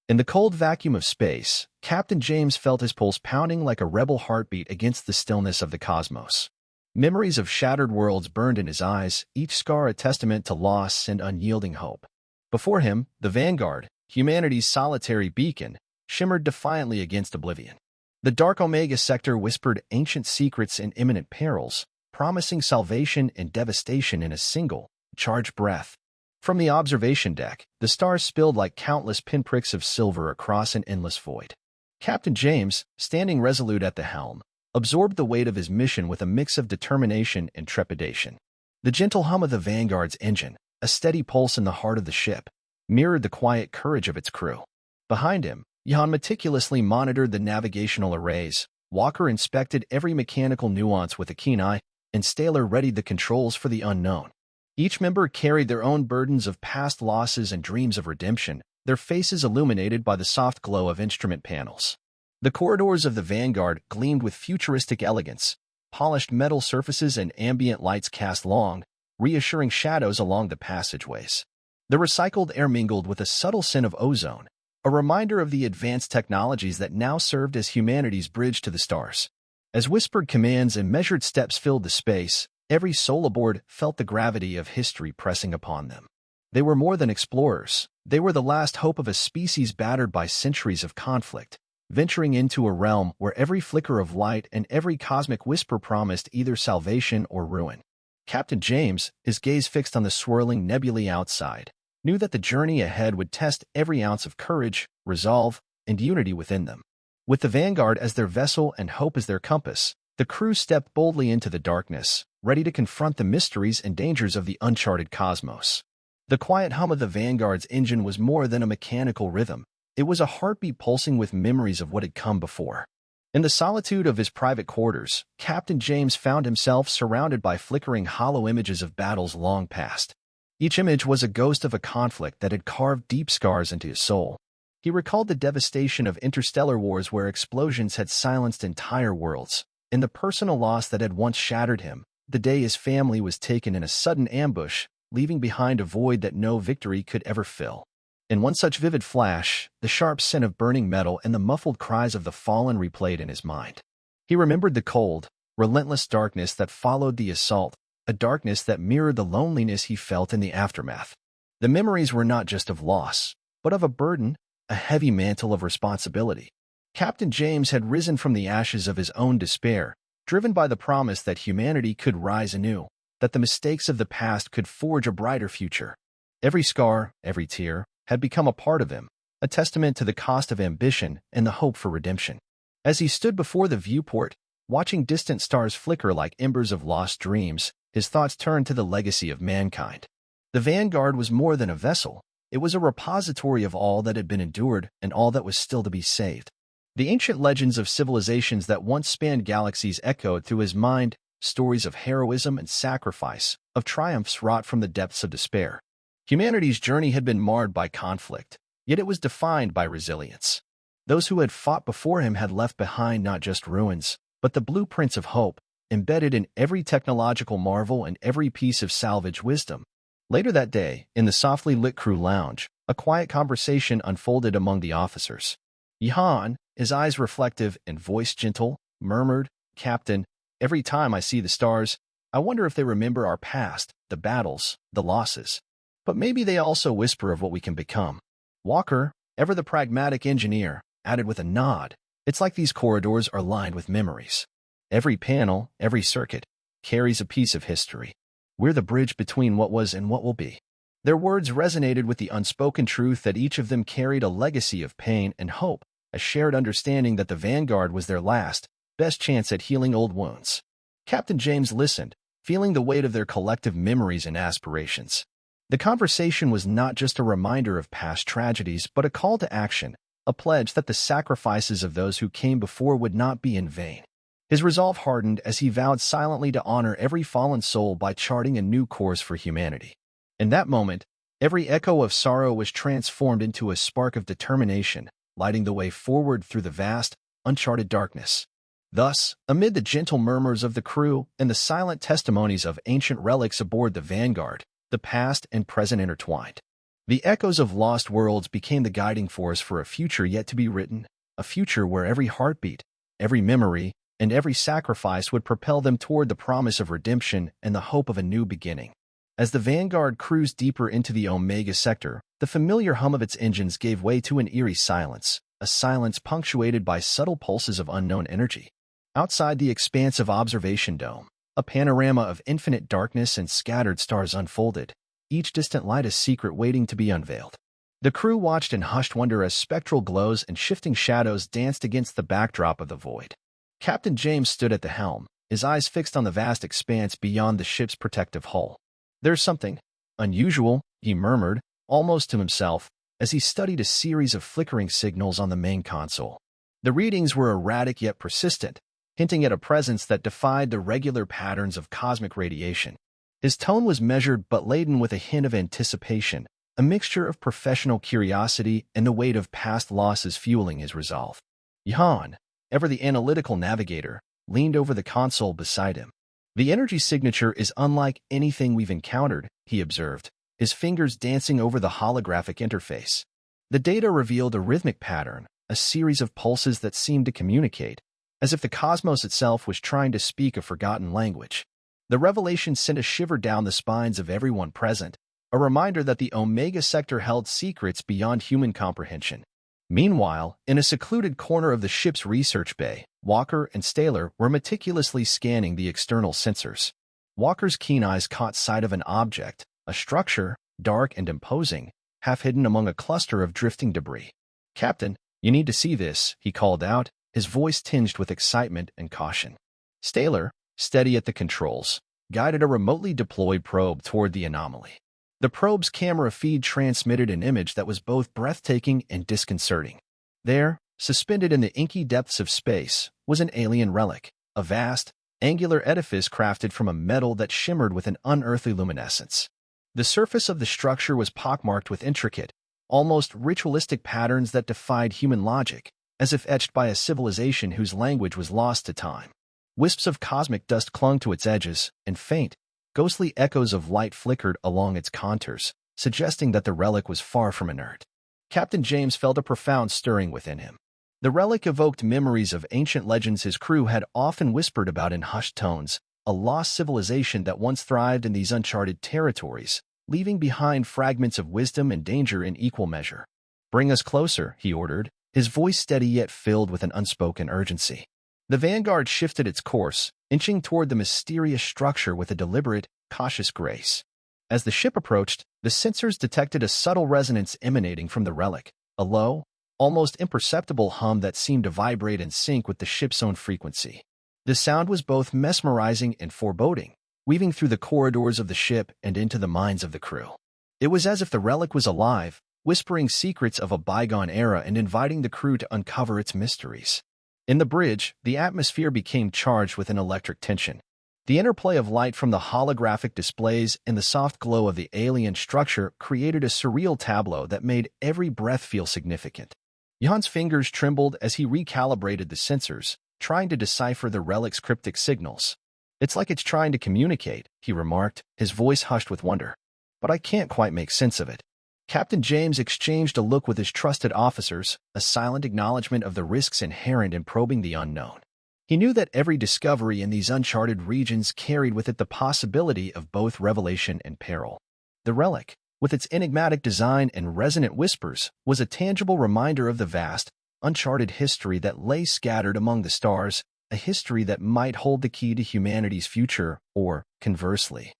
In the cold vacuum of space, Captain James felt his pulse pounding like a rebel heartbeat against the stillness of the cosmos. Memories of shattered worlds burned in his eyes, each scar a testament to loss and unyielding hope. Before him, the Vanguard, humanity's solitary beacon, shimmered defiantly against oblivion. The dark Omega sector whispered ancient secrets and imminent perils, promising salvation and devastation in a single, charged breath. From the observation deck, the stars spilled like countless pinpricks of silver across an endless void. Captain James, standing resolute at the helm, absorbed the weight of his mission with a mix of determination and trepidation. The gentle hum of the Vanguard's engine, a steady pulse in the heart of the ship, mirrored the quiet courage of its crew. Behind him, Jan meticulously monitored the navigational arrays, Walker inspected every mechanical nuance with a keen eye, and Staler readied the controls for the unknown. Each member carried their own burdens of past losses and dreams of redemption, their faces illuminated by the soft glow of instrument panels. The corridors of the Vanguard gleamed with futuristic elegance, polished metal surfaces and ambient lights cast long, reassuring shadows along the passageways. The recycled air mingled with a subtle scent of ozone, a reminder of the advanced technologies that now served as humanity's bridge to the stars. As whispered commands and measured steps filled the space, every soul aboard felt the gravity of history pressing upon them. They were more than explorers. They were the last hope of a species battered by centuries of conflict, venturing into a realm where every flicker of light and every cosmic whisper promised either salvation or ruin. Captain James, his gaze fixed on the swirling nebulae outside, knew that the journey ahead would test every ounce of courage, resolve, and unity within them. With the Vanguard as their vessel and hope as their compass, the crew stepped boldly into the darkness, ready to confront the mysteries and dangers of the uncharted cosmos. The quiet hum of the Vanguard's engine was more than a mechanical rhythm. It was a heartbeat pulsing with memories of what had come before. In the solitude of his private quarters, Captain James found himself surrounded by flickering hollow images of battles long past. Each image was a ghost of a conflict that had carved deep scars into his soul. He recalled the devastation of interstellar wars where explosions had silenced entire worlds, and the personal loss that had once shattered him, the day his family was taken in a sudden ambush, leaving behind a void that no victory could ever fill. In one such vivid flash, the sharp scent of burning metal and the muffled cries of the fallen replayed in his mind. He remembered the cold, relentless darkness that followed the assault, a darkness that mirrored the loneliness he felt in the aftermath. The memories were not just of loss, but of a burden, a heavy mantle of responsibility. Captain James had risen from the ashes of his own despair, driven by the promise that humanity could rise anew, that the mistakes of the past could forge a brighter future. Every scar, every tear, had become a part of him, a testament to the cost of ambition and the hope for redemption. As he stood before the viewport, watching distant stars flicker like embers of lost dreams, his thoughts turned to the legacy of mankind. The Vanguard was more than a vessel. It was a repository of all that had been endured and all that was still to be saved. The ancient legends of civilizations that once spanned galaxies echoed through his mind, stories of heroism and sacrifice, of triumphs wrought from the depths of despair. Humanity's journey had been marred by conflict, yet it was defined by resilience. Those who had fought before him had left behind not just ruins, but the blueprints of hope, embedded in every technological marvel and every piece of salvage wisdom. Later that day, in the softly lit crew lounge, a quiet conversation unfolded among the officers. Johann, his eyes reflective and voice gentle, murmured, "Captain, every time I see the stars, I wonder if they remember our past, the battles, the losses. But maybe they also whisper of what we can become." Walker, ever the pragmatic engineer, added with a nod, "It's like these corridors are lined with memories. Every panel, every circuit, carries a piece of history. We're the bridge between what was and what will be." Their words resonated with the unspoken truth that each of them carried a legacy of pain and hope, a shared understanding that the Vanguard was their last, best chance at healing old wounds. Captain James listened, feeling the weight of their collective memories and aspirations. The conversation was not just a reminder of past tragedies, but a call to action, a pledge that the sacrifices of those who came before would not be in vain. His resolve hardened as he vowed silently to honor every fallen soul by charting a new course for humanity. In that moment, every echo of sorrow was transformed into a spark of determination, lighting the way forward through the vast, uncharted darkness. Thus, amid the gentle murmurs of the crew and the silent testimonies of ancient relics aboard the Vanguard, the past and present intertwined. The echoes of lost worlds became the guiding force for a future yet to be written, a future where every heartbeat, every memory, and every sacrifice would propel them toward the promise of redemption and the hope of a new beginning. As the Vanguard cruised deeper into the Omega sector, the familiar hum of its engines gave way to an eerie silence, a silence punctuated by subtle pulses of unknown energy. Outside the expansive observation dome, a panorama of infinite darkness and scattered stars unfolded, each distant light a secret waiting to be unveiled. The crew watched in hushed wonder as spectral glows and shifting shadows danced against the backdrop of the void. Captain James stood at the helm, his eyes fixed on the vast expanse beyond the ship's protective hull. "There's something unusual," he murmured, almost to himself, as he studied a series of flickering signals on the main console. The readings were erratic yet persistent, hinting at a presence that defied the regular patterns of cosmic radiation. His tone was measured but laden with a hint of anticipation, a mixture of professional curiosity and the weight of past losses fueling his resolve. Johann, ever the analytical navigator, leaned over the console beside him. "The energy signature is unlike anything we've encountered," he observed, his fingers dancing over the holographic interface. The data revealed a rhythmic pattern, a series of pulses that seemed to communicate, as if the cosmos itself was trying to speak a forgotten language. The revelation sent a shiver down the spines of everyone present, a reminder that the Omega sector held secrets beyond human comprehension. Meanwhile, in a secluded corner of the ship's research bay, Walker and Staler were meticulously scanning the external sensors. Walker's keen eyes caught sight of an object, a structure, dark and imposing, half hidden among a cluster of drifting debris. "Captain, you need to see this," he called out, his voice tinged with excitement and caution. Staler, steady at the controls, guided a remotely deployed probe toward the anomaly. The probe's camera feed transmitted an image that was both breathtaking and disconcerting. There, suspended in the inky depths of space, was an alien relic, a vast, angular edifice crafted from a metal that shimmered with an unearthly luminescence. The surface of the structure was pockmarked with intricate, almost ritualistic patterns that defied human logic, as if etched by a civilization whose language was lost to time. Wisps of cosmic dust clung to its edges, and faint, ghostly echoes of light flickered along its contours, suggesting that the relic was far from inert. Captain James felt a profound stirring within him. The relic evoked memories of ancient legends his crew had often whispered about in hushed tones, a lost civilization that once thrived in these uncharted territories, leaving behind fragments of wisdom and danger in equal measure. "Bring us closer," he ordered, his voice steady yet filled with an unspoken urgency. The Vanguard shifted its course, inching toward the mysterious structure with a deliberate, cautious grace. As the ship approached, the sensors detected a subtle resonance emanating from the relic, a low, almost imperceptible hum that seemed to vibrate in sync with the ship's own frequency. The sound was both mesmerizing and foreboding, weaving through the corridors of the ship and into the minds of the crew. It was as if the relic was alive, whispering secrets of a bygone era and inviting the crew to uncover its mysteries. In the bridge, the atmosphere became charged with an electric tension. The interplay of light from the holographic displays and the soft glow of the alien structure created a surreal tableau that made every breath feel significant. Johan's fingers trembled as he recalibrated the sensors, trying to decipher the relic's cryptic signals. "It's like it's trying to communicate," he remarked, his voice hushed with wonder. "But I can't quite make sense of it." Captain James exchanged a look with his trusted officers, a silent acknowledgement of the risks inherent in probing the unknown. He knew that every discovery in these uncharted regions carried with it the possibility of both revelation and peril. The relic, with its enigmatic design and resonant whispers, was a tangible reminder of the vast, uncharted history that lay scattered among the stars, a history that might hold the key to humanity's future, or, conversely,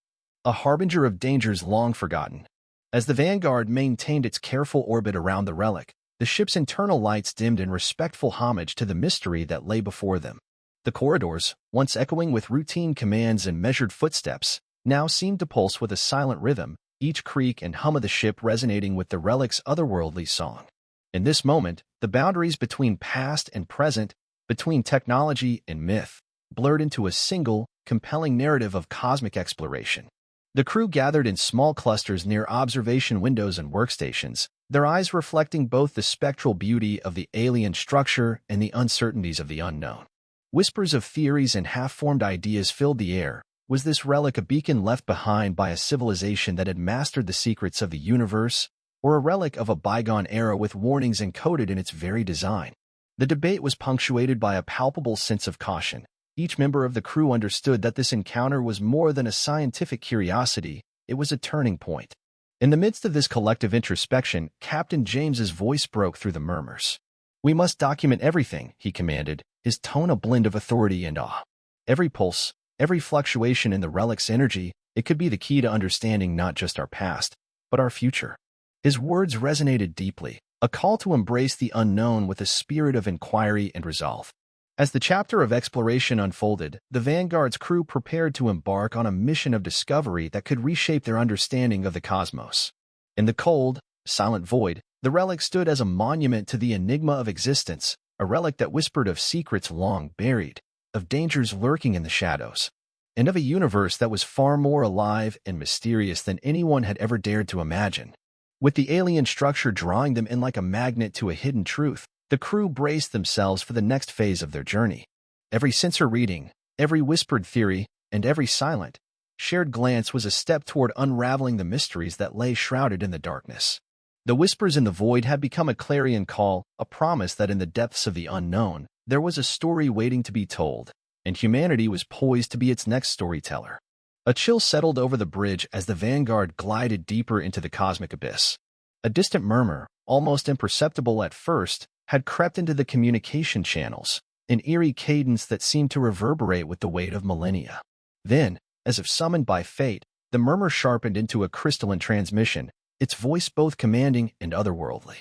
a harbinger of dangers long forgotten. As the Vanguard maintained its careful orbit around the relic, the ship's internal lights dimmed in respectful homage to the mystery that lay before them. The corridors, once echoing with routine commands and measured footsteps, now seemed to pulse with a silent rhythm, each creak and hum of the ship resonating with the relic's otherworldly song. In this moment, the boundaries between past and present, between technology and myth, blurred into a single, compelling narrative of cosmic exploration. The crew gathered in small clusters near observation windows and workstations, their eyes reflecting both the spectral beauty of the alien structure and the uncertainties of the unknown. Whispers of theories and half-formed ideas filled the air. Was this relic a beacon left behind by a civilization that had mastered the secrets of the universe, or a relic of a bygone era with warnings encoded in its very design. The debate was punctuated by a palpable sense of caution. Each member of the crew understood that this encounter was more than a scientific curiosity, it was a turning point. In the midst of this collective introspection, Captain James's voice broke through the murmurs. "We must document everything," he commanded, his tone a blend of authority and awe. "Every pulse, every fluctuation in the relic's energy, it could be the key to understanding not just our past, but our future." His words resonated deeply, a call to embrace the unknown with a spirit of inquiry and resolve. As the chapter of exploration unfolded, the Vanguard's crew prepared to embark on a mission of discovery that could reshape their understanding of the cosmos. In the cold, silent void, the relic stood as a monument to the enigma of existence, a relic that whispered of secrets long buried, of dangers lurking in the shadows, and of a universe that was far more alive and mysterious than anyone had ever dared to imagine. With the alien structure drawing them in like a magnet to a hidden truth, the crew braced themselves for the next phase of their journey. Every sensor reading, every whispered theory, and every silent, shared glance was a step toward unraveling the mysteries that lay shrouded in the darkness. The whispers in the void had become a clarion call, a promise that in the depths of the unknown, there was a story waiting to be told, and humanity was poised to be its next storyteller. A chill settled over the bridge as the Vanguard glided deeper into the cosmic abyss. A distant murmur, almost imperceptible at first, had crept into the communication channels, an eerie cadence that seemed to reverberate with the weight of millennia. Then, as if summoned by fate, the murmur sharpened into a crystalline transmission, its voice both commanding and otherworldly.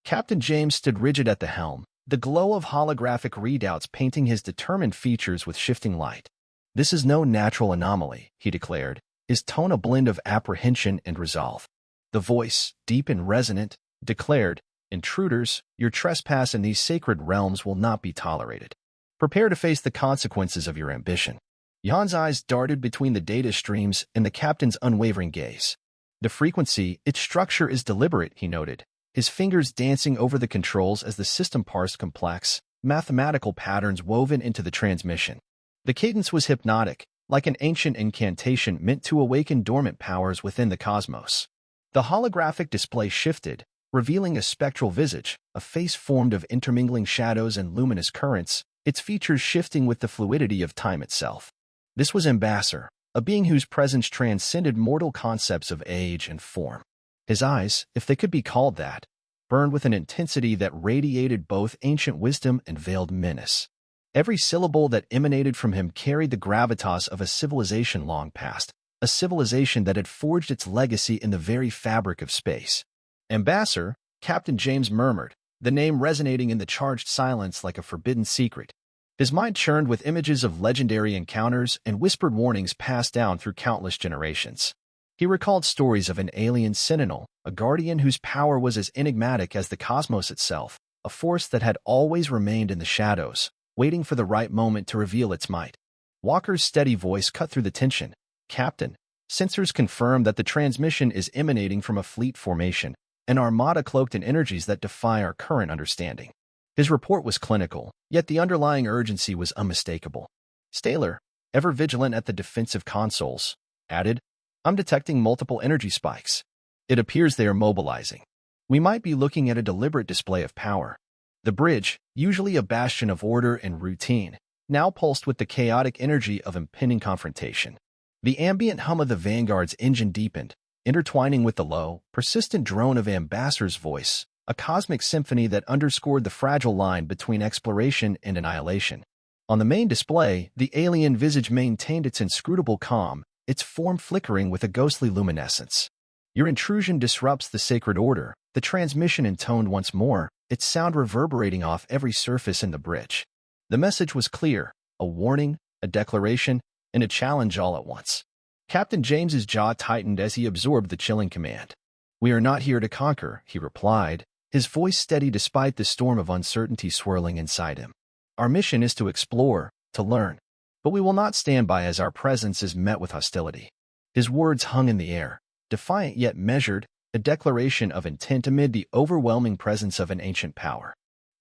Captain James stood rigid at the helm, the glow of holographic readouts painting his determined features with shifting light. "This is no natural anomaly," he declared, his tone a blend of apprehension and resolve. The voice, deep and resonant, declared, "Intruders, your trespass in these sacred realms will not be tolerated. Prepare to face the consequences of your ambition." Jan's eyes darted between the data streams and the captain's unwavering gaze. "The frequency, its structure is deliberate," he noted, his fingers dancing over the controls as the system parsed complex, mathematical patterns woven into the transmission. The cadence was hypnotic, like an ancient incantation meant to awaken dormant powers within the cosmos. The holographic display shifted, revealing a spectral visage, a face formed of intermingling shadows and luminous currents, its features shifting with the fluidity of time itself. This was Ambassador, a being whose presence transcended mortal concepts of age and form. His eyes, if they could be called that, burned with an intensity that radiated both ancient wisdom and veiled menace. Every syllable that emanated from him carried the gravitas of a civilization long past, a civilization that had forged its legacy in the very fabric of space. "Ambassador," Captain James murmured, the name resonating in the charged silence like a forbidden secret. His mind churned with images of legendary encounters and whispered warnings passed down through countless generations. He recalled stories of an alien sentinel, a guardian whose power was as enigmatic as the cosmos itself, a force that had always remained in the shadows, waiting for the right moment to reveal its might. Walker's steady voice cut through the tension. "Captain, sensors confirm that the transmission is emanating from a fleet formation, an armada cloaked in energies that defy our current understanding." His report was clinical, yet the underlying urgency was unmistakable. Staler, ever vigilant at the defensive consoles, added, "I'm detecting multiple energy spikes. It appears they are mobilizing. We might be looking at a deliberate display of power." The bridge, usually a bastion of order and routine, now pulsed with the chaotic energy of impending confrontation. The ambient hum of the Vanguard's engine deepened, intertwining with the low, persistent drone of Ambassador's voice, a cosmic symphony that underscored the fragile line between exploration and annihilation. On the main display, the alien visage maintained its inscrutable calm, its form flickering with a ghostly luminescence. "Your intrusion disrupts the sacred order," the transmission intoned once more, its sound reverberating off every surface in the bridge. The message was clear, a warning, a declaration, and a challenge all at once. Captain James's jaw tightened as he absorbed the chilling command. "We are not here to conquer," he replied, his voice steady despite the storm of uncertainty swirling inside him. "Our mission is to explore, to learn, but we will not stand by as our presence is met with hostility." His words hung in the air, defiant yet measured, a declaration of intent amid the overwhelming presence of an ancient power.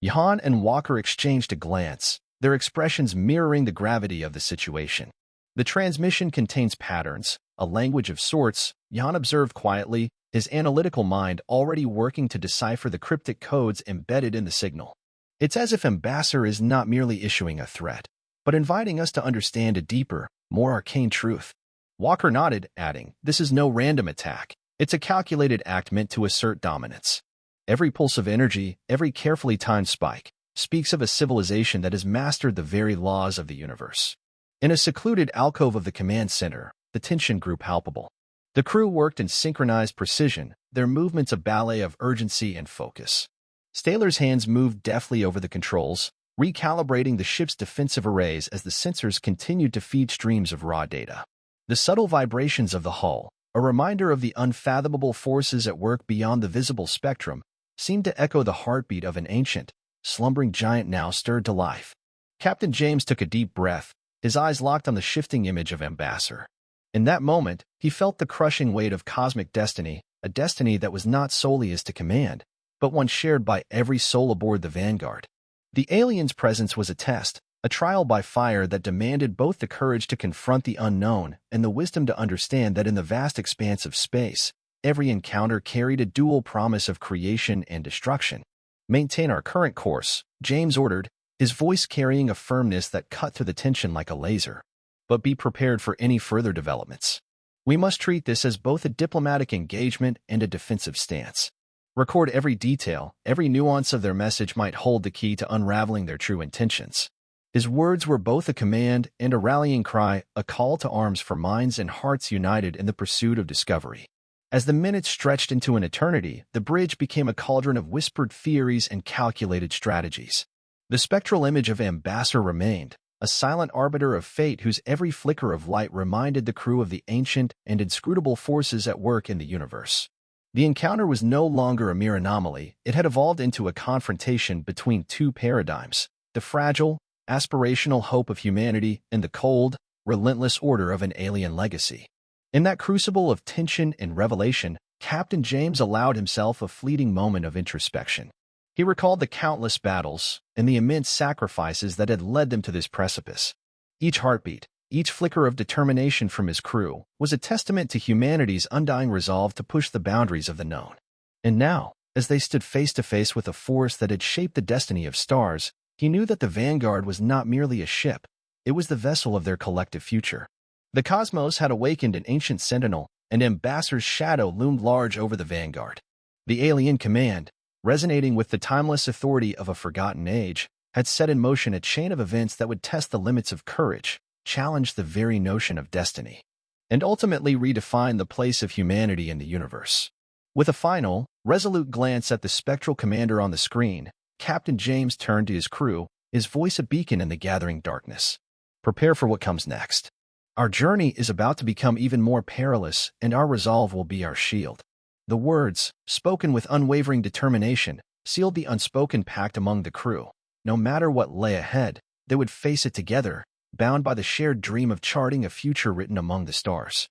Jan and Walker exchanged a glance, their expressions mirroring the gravity of the situation. "The transmission contains patterns, a language of sorts," Jan observed quietly, his analytical mind already working to decipher the cryptic codes embedded in the signal. It's as if Ambassador is not merely issuing a threat, but inviting us to understand a deeper, more arcane truth. Walker nodded, adding, "This is no random attack. It's a calculated act meant to assert dominance. Every pulse of energy, every carefully timed spike, speaks of a civilization that has mastered the very laws of the universe." In a secluded alcove of the command center, the tension grew palpable. The crew worked in synchronized precision, their movements a ballet of urgency and focus. Staler's hands moved deftly over the controls, recalibrating the ship's defensive arrays as the sensors continued to feed streams of raw data. The subtle vibrations of the hull, a reminder of the unfathomable forces at work beyond the visible spectrum, seemed to echo the heartbeat of an ancient, slumbering giant now stirred to life. Captain James took a deep breath, his eyes locked on the shifting image of Ambassador. In that moment, he felt the crushing weight of cosmic destiny, a destiny that was not solely his to command, but one shared by every soul aboard the Vanguard. The alien's presence was a test, a trial by fire that demanded both the courage to confront the unknown and the wisdom to understand that in the vast expanse of space, every encounter carried a dual promise of creation and destruction. "Maintain our current course," James ordered, his voice carrying a firmness that cut through the tension like a laser. "But be prepared for any further developments. We must treat this as both a diplomatic engagement and a defensive stance. Record every detail, every nuance of their message might hold the key to unraveling their true intentions." His words were both a command and a rallying cry, a call to arms for minds and hearts united in the pursuit of discovery. As the minutes stretched into an eternity, the bridge became a cauldron of whispered theories and calculated strategies. The spectral image of Ambassador remained, a silent arbiter of fate whose every flicker of light reminded the crew of the ancient and inscrutable forces at work in the universe. The encounter was no longer a mere anomaly, it had evolved into a confrontation between two paradigms, the fragile, aspirational hope of humanity and the cold, relentless order of an alien legacy. In that crucible of tension and revelation, Captain James allowed himself a fleeting moment of introspection. He recalled the countless battles and the immense sacrifices that had led them to this precipice. Each heartbeat, each flicker of determination from his crew, was a testament to humanity's undying resolve to push the boundaries of the known. And now, as they stood face to face with a force that had shaped the destiny of stars, he knew that the Vanguard was not merely a ship, it was the vessel of their collective future. The cosmos had awakened an ancient sentinel, and Ambassador's shadow loomed large over the Vanguard. The alien command, resonating with the timeless authority of a forgotten age, had set in motion a chain of events that would test the limits of courage, challenge the very notion of destiny, and ultimately redefine the place of humanity in the universe. With a final, resolute glance at the spectral commander on the screen, Captain James turned to his crew, his voice a beacon in the gathering darkness. "Prepare for what comes next. Our journey is about to become even more perilous, and our resolve will be our shield." The words, spoken with unwavering determination, sealed the unspoken pact among the crew. No matter what lay ahead, they would face it together, bound by the shared dream of charting a future written among the stars.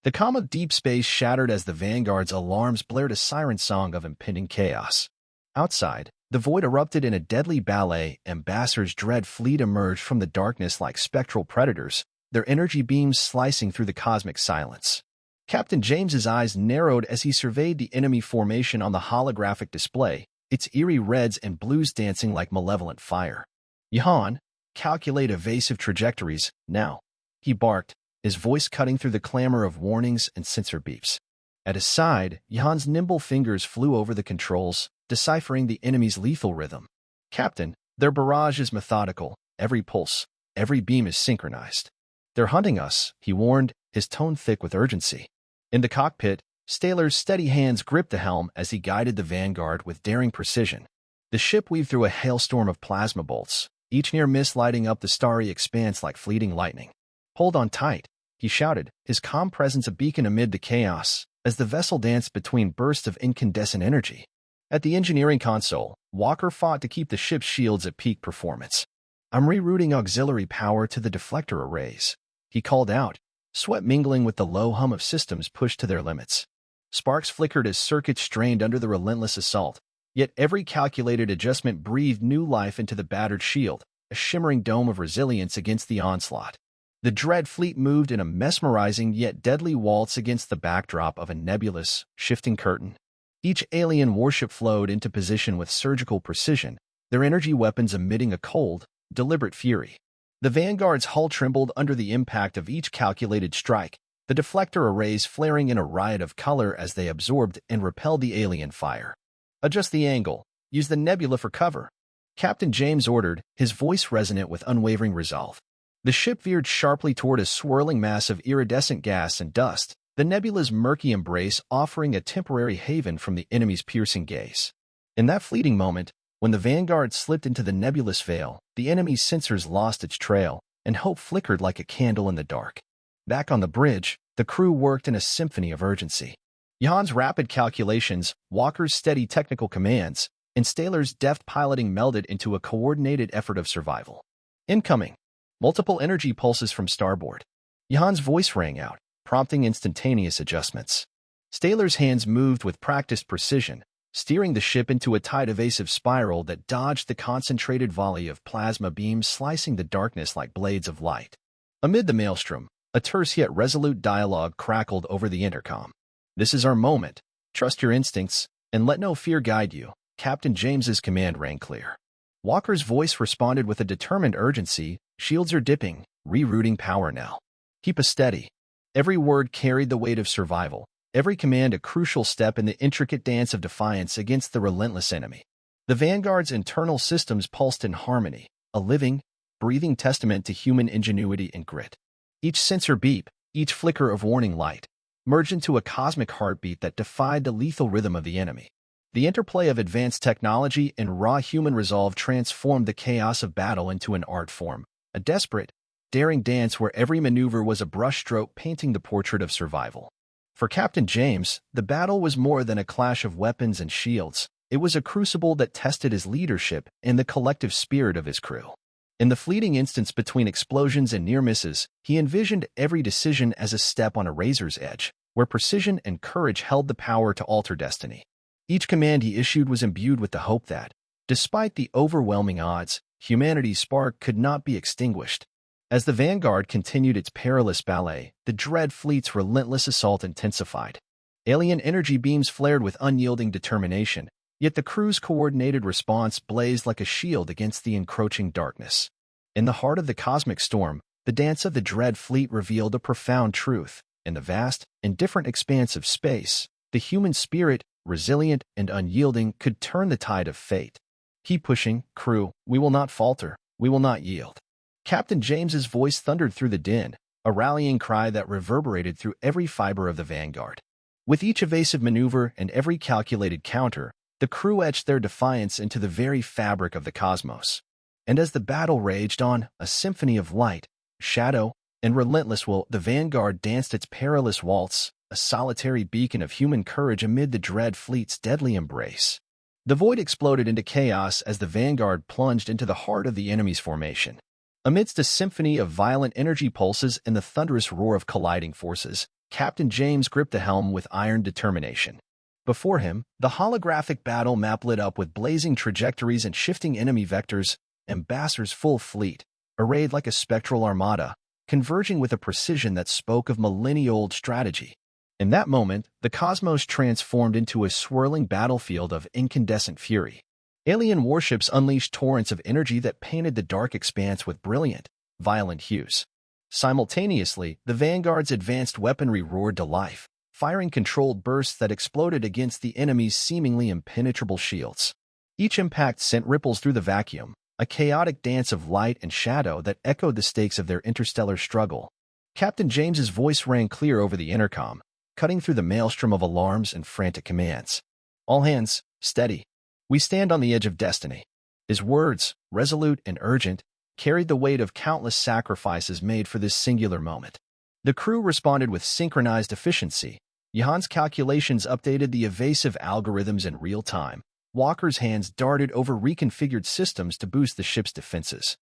The calm of deep space shattered as the Vanguard's alarms blared a siren song of impending chaos. Outside, the void erupted in a deadly ballet. Ambassador's dread fleet emerged from the darkness like spectral predators, their energy beams slicing through the cosmic silence. Captain James's eyes narrowed as he surveyed the enemy formation on the holographic display, its eerie reds and blues dancing like malevolent fire. "Jahan, calculate evasive trajectories, now," he barked, his voice cutting through the clamor of warnings and sensor beeps. At his side, Jahan's nimble fingers flew over the controls, deciphering the enemy's lethal rhythm. "Captain, their barrage is methodical, every pulse, every beam is synchronized. They're hunting us," he warned, his tone thick with urgency. In the cockpit, Staler's steady hands gripped the helm as he guided the Vanguard with daring precision. The ship weaved through a hailstorm of plasma bolts, each near miss lighting up the starry expanse like fleeting lightning. "Hold on tight," he shouted, his calm presence a beacon amid the chaos, as the vessel danced between bursts of incandescent energy. At the engineering console, Walker fought to keep the ship's shields at peak performance. "I'm rerouting auxiliary power to the deflector arrays," he called out, sweat mingling with the low hum of systems pushed to their limits. Sparks flickered as circuits strained under the relentless assault, yet every calculated adjustment breathed new life into the battered shield, a shimmering dome of resilience against the onslaught. The Dread fleet moved in a mesmerizing yet deadly waltz against the backdrop of a nebulous, shifting curtain. Each alien warship flowed into position with surgical precision, their energy weapons emitting a cold, deliberate fury. The Vanguard's hull trembled under the impact of each calculated strike, the deflector arrays flaring in a riot of color as they absorbed and repelled the alien fire. "Adjust the angle. Use the nebula for cover," Captain James ordered, his voice resonant with unwavering resolve. The ship veered sharply toward a swirling mass of iridescent gas and dust, the nebula's murky embrace offering a temporary haven from the enemy's piercing gaze. In that fleeting moment, when the Vanguard slipped into the nebulous veil, the enemy's sensors lost its trail, and hope flickered like a candle in the dark. Back on the bridge, the crew worked in a symphony of urgency. Jan's rapid calculations, Walker's steady technical commands, and Staylor's deft piloting melded into a coordinated effort of survival. "Incoming!" Multiple energy pulses from starboard. Jan's voice rang out, prompting instantaneous adjustments. Staylor's hands moved with practiced precision, steering the ship into a tight evasive spiral that dodged the concentrated volley of plasma beams slicing the darkness like blades of light. Amid the maelstrom, a terse yet resolute dialogue crackled over the intercom. "This is our moment. Trust your instincts, and let no fear guide you." Captain James's command rang clear. Walker's voice responded with a determined urgency. "Shields are dipping, rerouting power now. Keep us steady." Every word carried the weight of survival, every command a crucial step in the intricate dance of defiance against the relentless enemy. The Vanguard's internal systems pulsed in harmony, a living, breathing testament to human ingenuity and grit. Each sensor beep, each flicker of warning light, merged into a cosmic heartbeat that defied the lethal rhythm of the enemy. The interplay of advanced technology and raw human resolve transformed the chaos of battle into an art form, a desperate, daring dance where every maneuver was a brushstroke painting the portrait of survival. For Captain James, the battle was more than a clash of weapons and shields. It was a crucible that tested his leadership and the collective spirit of his crew. In the fleeting instants between explosions and near misses, he envisioned every decision as a step on a razor's edge, where precision and courage held the power to alter destiny. Each command he issued was imbued with the hope that, despite the overwhelming odds, humanity's spark could not be extinguished. As the Vanguard continued its perilous ballet, the Dread fleet's relentless assault intensified. Alien energy beams flared with unyielding determination, yet the crew's coordinated response blazed like a shield against the encroaching darkness. In the heart of the cosmic storm, the dance of the Dread fleet revealed a profound truth. In the vast, indifferent expanse of space, the human spirit, resilient and unyielding, could turn the tide of fate. "Keep pushing, crew. We will not falter. We will not yield." Captain James's voice thundered through the din, a rallying cry that reverberated through every fiber of the Vanguard. With each evasive maneuver and every calculated counter, the crew etched their defiance into the very fabric of the cosmos. And as the battle raged on, a symphony of light, shadow, and relentless will, the Vanguard danced its perilous waltz, a solitary beacon of human courage amid the Dread fleet's deadly embrace. The void exploded into chaos as the Vanguard plunged into the heart of the enemy's formation. Amidst a symphony of violent energy pulses and the thunderous roar of colliding forces, Captain James gripped the helm with iron determination. Before him, the holographic battle map lit up with blazing trajectories and shifting enemy vectors, Ambassador's full fleet, arrayed like a spectral armada, converging with a precision that spoke of millennia-old strategy. In that moment, the cosmos transformed into a swirling battlefield of incandescent fury. Alien warships unleashed torrents of energy that painted the dark expanse with brilliant, violent hues. Simultaneously, the Vanguard's advanced weaponry roared to life, firing controlled bursts that exploded against the enemy's seemingly impenetrable shields. Each impact sent ripples through the vacuum, a chaotic dance of light and shadow that echoed the stakes of their interstellar struggle. Captain James's voice rang clear over the intercom, cutting through the maelstrom of alarms and frantic commands. "All hands, steady. We stand on the edge of destiny." His words, resolute and urgent, carried the weight of countless sacrifices made for this singular moment. The crew responded with synchronized efficiency. Jan's calculations updated the evasive algorithms in real time. Walker's hands darted over reconfigured systems to boost the ship's defenses.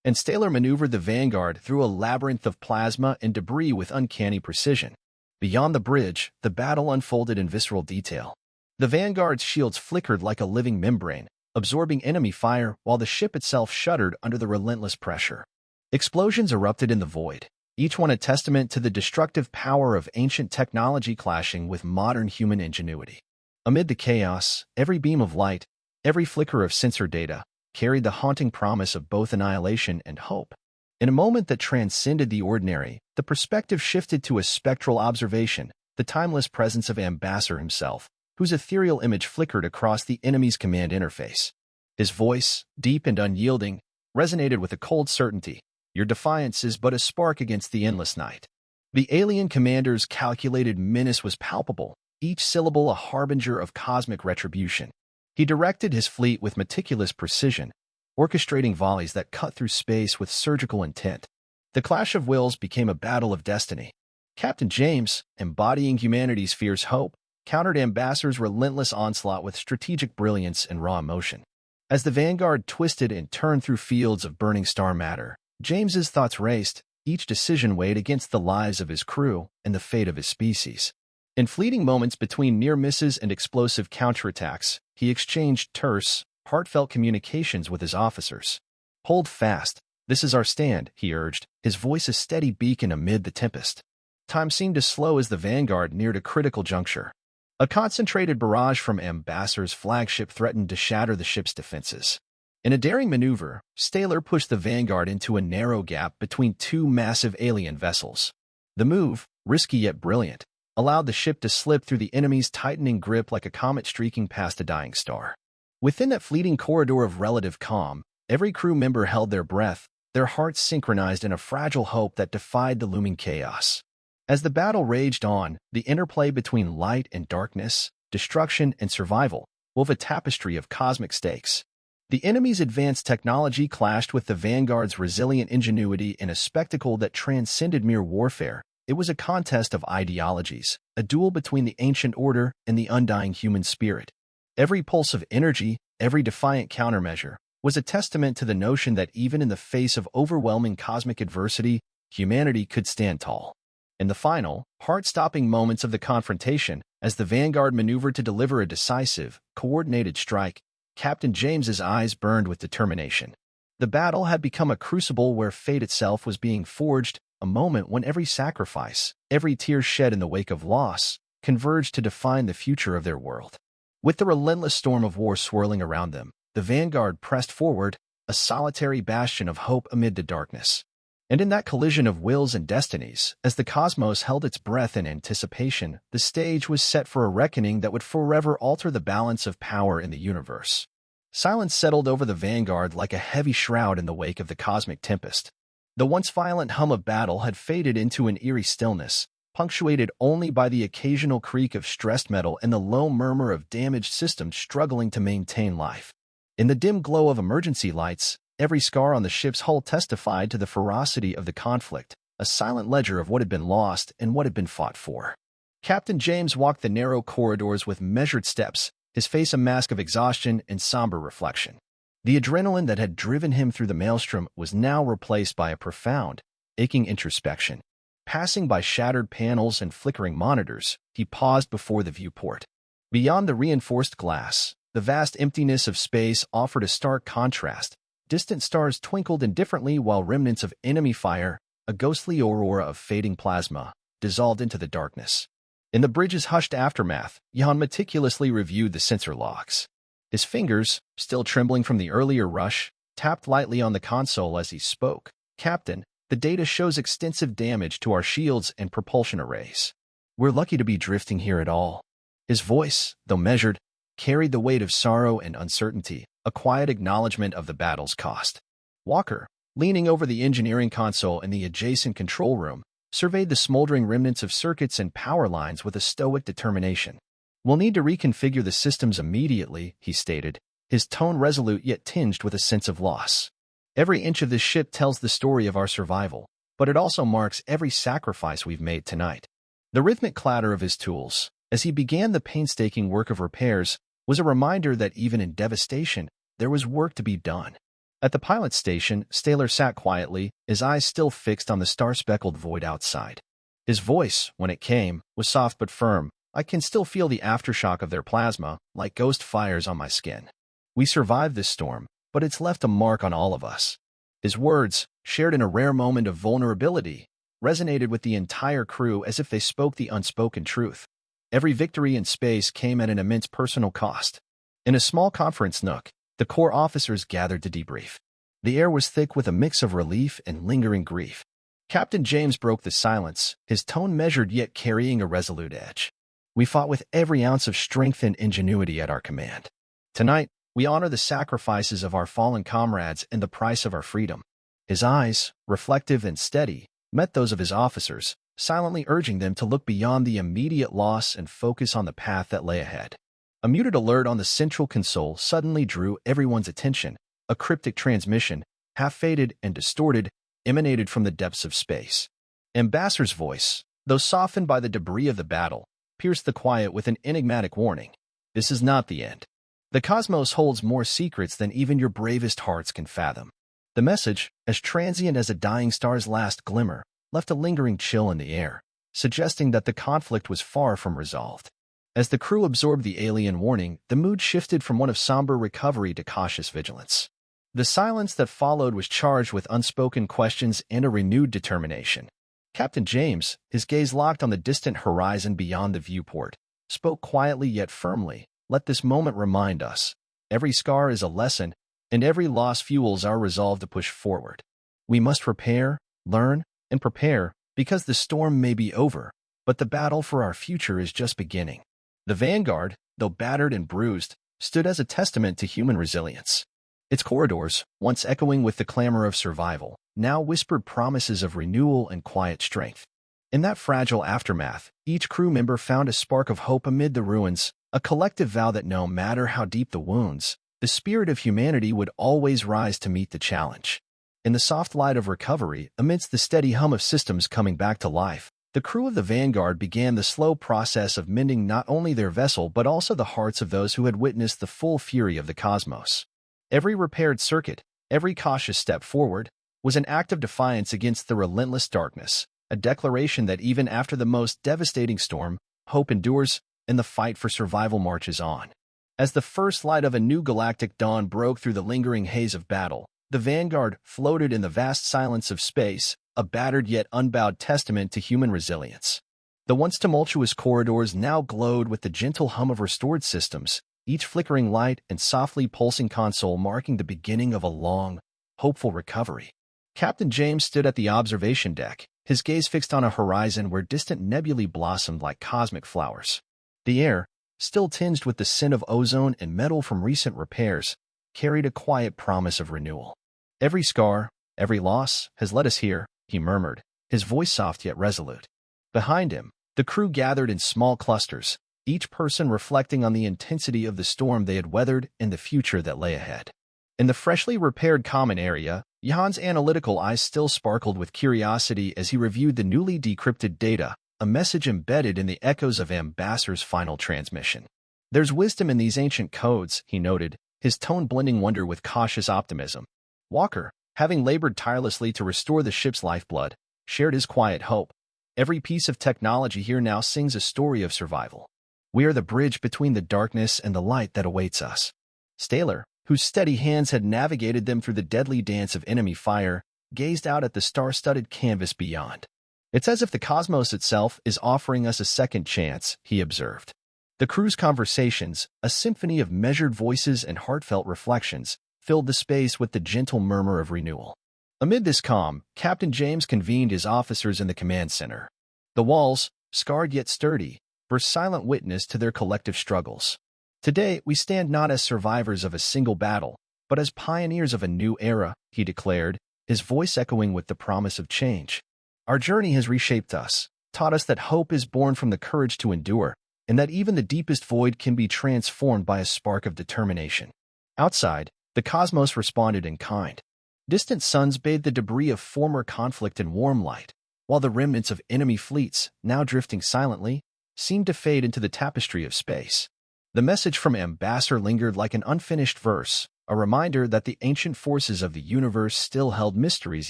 And Staylor maneuvered the Vanguard through a labyrinth of plasma and debris with uncanny precision. Beyond the bridge, the battle unfolded in visceral detail. The Vanguard's shields flickered like a living membrane, absorbing enemy fire while the ship itself shuddered under the relentless pressure. Explosions erupted in the void. each one a testament to the destructive power of ancient technology clashing with modern human ingenuity. Amid the chaos, every beam of light, every flicker of sensor data, carried the haunting promise of both annihilation and hope. In a moment that transcended the ordinary, the perspective shifted to a spectral observation, the timeless presence of Ambassador himself, whose ethereal image flickered across the enemy's command interface. His voice, deep and unyielding, resonated with a cold certainty. Your defiance is but a spark against the endless night. The alien commander's calculated menace was palpable, each syllable a harbinger of cosmic retribution. He directed his fleet with meticulous precision, orchestrating volleys that cut through space with surgical intent. The clash of wills became a battle of destiny. Captain James, embodying humanity's fierce hope, countered Ambassador's relentless onslaught with strategic brilliance and raw emotion. As the Vanguard twisted and turned through fields of burning star matter, James's thoughts raced, each decision weighed against the lives of his crew and the fate of his species. In fleeting moments between near misses and explosive counterattacks, he exchanged terse, heartfelt communications with his officers. "Hold fast. This is our stand," he urged, his voice a steady beacon amid the tempest. Time seemed to slow as the Vanguard neared a critical juncture. A concentrated barrage from Ambassador's flagship threatened to shatter the ship's defenses. In a daring maneuver, Staler pushed the Vanguard into a narrow gap between two massive alien vessels. The move, risky yet brilliant, allowed the ship to slip through the enemy's tightening grip like a comet streaking past a dying star. Within that fleeting corridor of relative calm, every crew member held their breath, their hearts synchronized in a fragile hope that defied the looming chaos. As the battle raged on, the interplay between light and darkness, destruction and survival, wove a tapestry of cosmic stakes. The enemy's advanced technology clashed with the Vanguard's resilient ingenuity in a spectacle that transcended mere warfare. It was a contest of ideologies, a duel between the ancient order and the undying human spirit. Every pulse of energy, every defiant countermeasure, was a testament to the notion that even in the face of overwhelming cosmic adversity, humanity could stand tall. In the final, heart-stopping moments of the confrontation, as the Vanguard maneuvered to deliver a decisive, coordinated strike, Captain James's eyes burned with determination. The battle had become a crucible where fate itself was being forged, a moment when every sacrifice, every tear shed in the wake of loss, converged to define the future of their world. With the relentless storm of war swirling around them, the Vanguard pressed forward, a solitary bastion of hope amid the darkness. And in that collision of wills and destinies, as the cosmos held its breath in anticipation, the stage was set for a reckoning that would forever alter the balance of power in the universe. Silence settled over the Vanguard like a heavy shroud in the wake of the cosmic tempest. The once violent hum of battle had faded into an eerie stillness, punctuated only by the occasional creak of stressed metal and the low murmur of damaged systems struggling to maintain life. In the dim glow of emergency lights, every scar on the ship's hull testified to the ferocity of the conflict, a silent ledger of what had been lost and what had been fought for. Captain James walked the narrow corridors with measured steps, his face a mask of exhaustion and somber reflection. The adrenaline that had driven him through the maelstrom was now replaced by a profound, aching introspection. Passing by shattered panels and flickering monitors, he paused before the viewport. Beyond the reinforced glass, the vast emptiness of space offered a stark contrast. Distant stars twinkled indifferently while remnants of enemy fire, a ghostly aurora of fading plasma, dissolved into the darkness. In the bridge's hushed aftermath, Jan meticulously reviewed the sensor logs. His fingers, still trembling from the earlier rush, tapped lightly on the console as he spoke. "Captain, the data shows extensive damage to our shields and propulsion arrays. We're lucky to be drifting here at all." His voice, though measured, carried the weight of sorrow and uncertainty, a quiet acknowledgement of the battle's cost. Walker, leaning over the engineering console in the adjacent control room, surveyed the smoldering remnants of circuits and power lines with a stoic determination. "We'll need to reconfigure the systems immediately," he stated, his tone resolute yet tinged with a sense of loss. "Every inch of this ship tells the story of our survival, but it also marks every sacrifice we've made tonight." The rhythmic clatter of his tools, as he began the painstaking work of repairs, was a reminder that even in devastation, there was work to be done. At the pilot's station, Staler sat quietly, his eyes still fixed on the star-speckled void outside. His voice, when it came, was soft but firm. "I can still feel the aftershock of their plasma, like ghost fires on my skin. We survived this storm, but it's left a mark on all of us." His words, shared in a rare moment of vulnerability, resonated with the entire crew as if they spoke the unspoken truth. Every victory in space came at an immense personal cost. In a small conference nook, the Corps officers gathered to debrief. The air was thick with a mix of relief and lingering grief. Captain James broke the silence, his tone measured yet carrying a resolute edge. We fought with every ounce of strength and ingenuity at our command. Tonight, we honor the sacrifices of our fallen comrades and the price of our freedom. His eyes, reflective and steady, met those of his officers, silently urging them to look beyond the immediate loss and focus on the path that lay ahead. A muted alert on the central console suddenly drew everyone's attention. A cryptic transmission, half-faded and distorted, emanated from the depths of space. Ambassador's voice, though softened by the debris of the battle, pierced the quiet with an enigmatic warning. This is not the end. The cosmos holds more secrets than even your bravest hearts can fathom. The message, as transient as a dying star's last glimmer, left a lingering chill in the air, suggesting that the conflict was far from resolved. As the crew absorbed the alien warning, the mood shifted from one of somber recovery to cautious vigilance. The silence that followed was charged with unspoken questions and a renewed determination. Captain James, his gaze locked on the distant horizon beyond the viewport, spoke quietly yet firmly. Let this moment remind us. Every scar is a lesson, and every loss fuels our resolve to push forward. We must repair, learn, and prepare, because the storm may be over, but the battle for our future is just beginning. The Vanguard, though battered and bruised, stood as a testament to human resilience. Its corridors, once echoing with the clamor of survival, now whispered promises of renewal and quiet strength. In that fragile aftermath, each crew member found a spark of hope amid the ruins, a collective vow that no matter how deep the wounds, the spirit of humanity would always rise to meet the challenge. In the soft light of recovery, amidst the steady hum of systems coming back to life, the crew of the Vanguard began the slow process of mending not only their vessel but also the hearts of those who had witnessed the full fury of the cosmos. Every repaired circuit, every cautious step forward, was an act of defiance against the relentless darkness, a declaration that even after the most devastating storm, hope endures, and the fight for survival marches on. As the first light of a new galactic dawn broke through the lingering haze of battle, the Vanguard floated in the vast silence of space, a battered yet unbowed testament to human resilience. The once tumultuous corridors now glowed with the gentle hum of restored systems, each flickering light and softly pulsing console marking the beginning of a long, hopeful recovery. Captain James stood at the observation deck, his gaze fixed on a horizon where distant nebulae blossomed like cosmic flowers. The air, still tinged with the scent of ozone and metal from recent repairs, carried a quiet promise of renewal. Every scar, every loss, has led us here, he murmured, his voice soft yet resolute. Behind him, the crew gathered in small clusters, each person reflecting on the intensity of the storm they had weathered and the future that lay ahead. In the freshly repaired common area, Johan's analytical eyes still sparkled with curiosity as he reviewed the newly decrypted data, a message embedded in the echoes of Ambassador's final transmission. There's wisdom in these ancient codes, he noted, his tone blending wonder with cautious optimism. Walker, having labored tirelessly to restore the ship's lifeblood, shared his quiet hope. Every piece of technology here now sings a story of survival. We are the bridge between the darkness and the light that awaits us. Staler, whose steady hands had navigated them through the deadly dance of enemy fire, gazed out at the star-studded canvas beyond. It's as if the cosmos itself is offering us a second chance, he observed. The crew's conversations, a symphony of measured voices and heartfelt reflections, filled the space with the gentle murmur of renewal. Amid this calm, Captain James convened his officers in the command center. The walls, scarred yet sturdy, bore silent witness to their collective struggles. Today, we stand not as survivors of a single battle, but as pioneers of a new era, he declared, his voice echoing with the promise of change. Our journey has reshaped us, taught us that hope is born from the courage to endure, and that even the deepest void can be transformed by a spark of determination. Outside, the cosmos responded in kind. Distant suns bathed the debris of former conflict in warm light, while the remnants of enemy fleets, now drifting silently, seemed to fade into the tapestry of space. The message from Ambassador lingered like an unfinished verse, a reminder that the ancient forces of the universe still held mysteries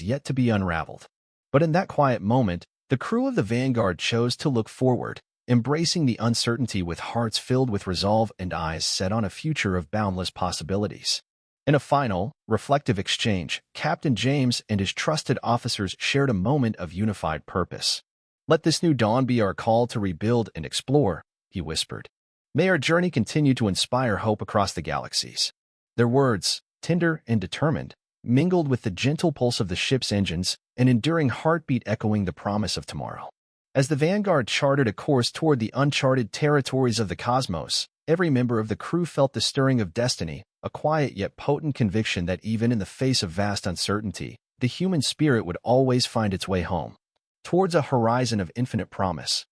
yet to be unraveled. But in that quiet moment, the crew of the Vanguard chose to look forward, embracing the uncertainty with hearts filled with resolve and eyes set on a future of boundless possibilities. In a final, reflective exchange, Captain James and his trusted officers shared a moment of unified purpose. "Let this new dawn be our call to rebuild and explore," he whispered. "May our journey continue to inspire hope across the galaxies." Their words, tender and determined, mingled with the gentle pulse of the ship's engines, an enduring heartbeat echoing the promise of tomorrow. As the Vanguard charted a course toward the uncharted territories of the cosmos, every member of the crew felt the stirring of destiny, a quiet yet potent conviction that even in the face of vast uncertainty, the human spirit would always find its way home, towards a horizon of infinite promise.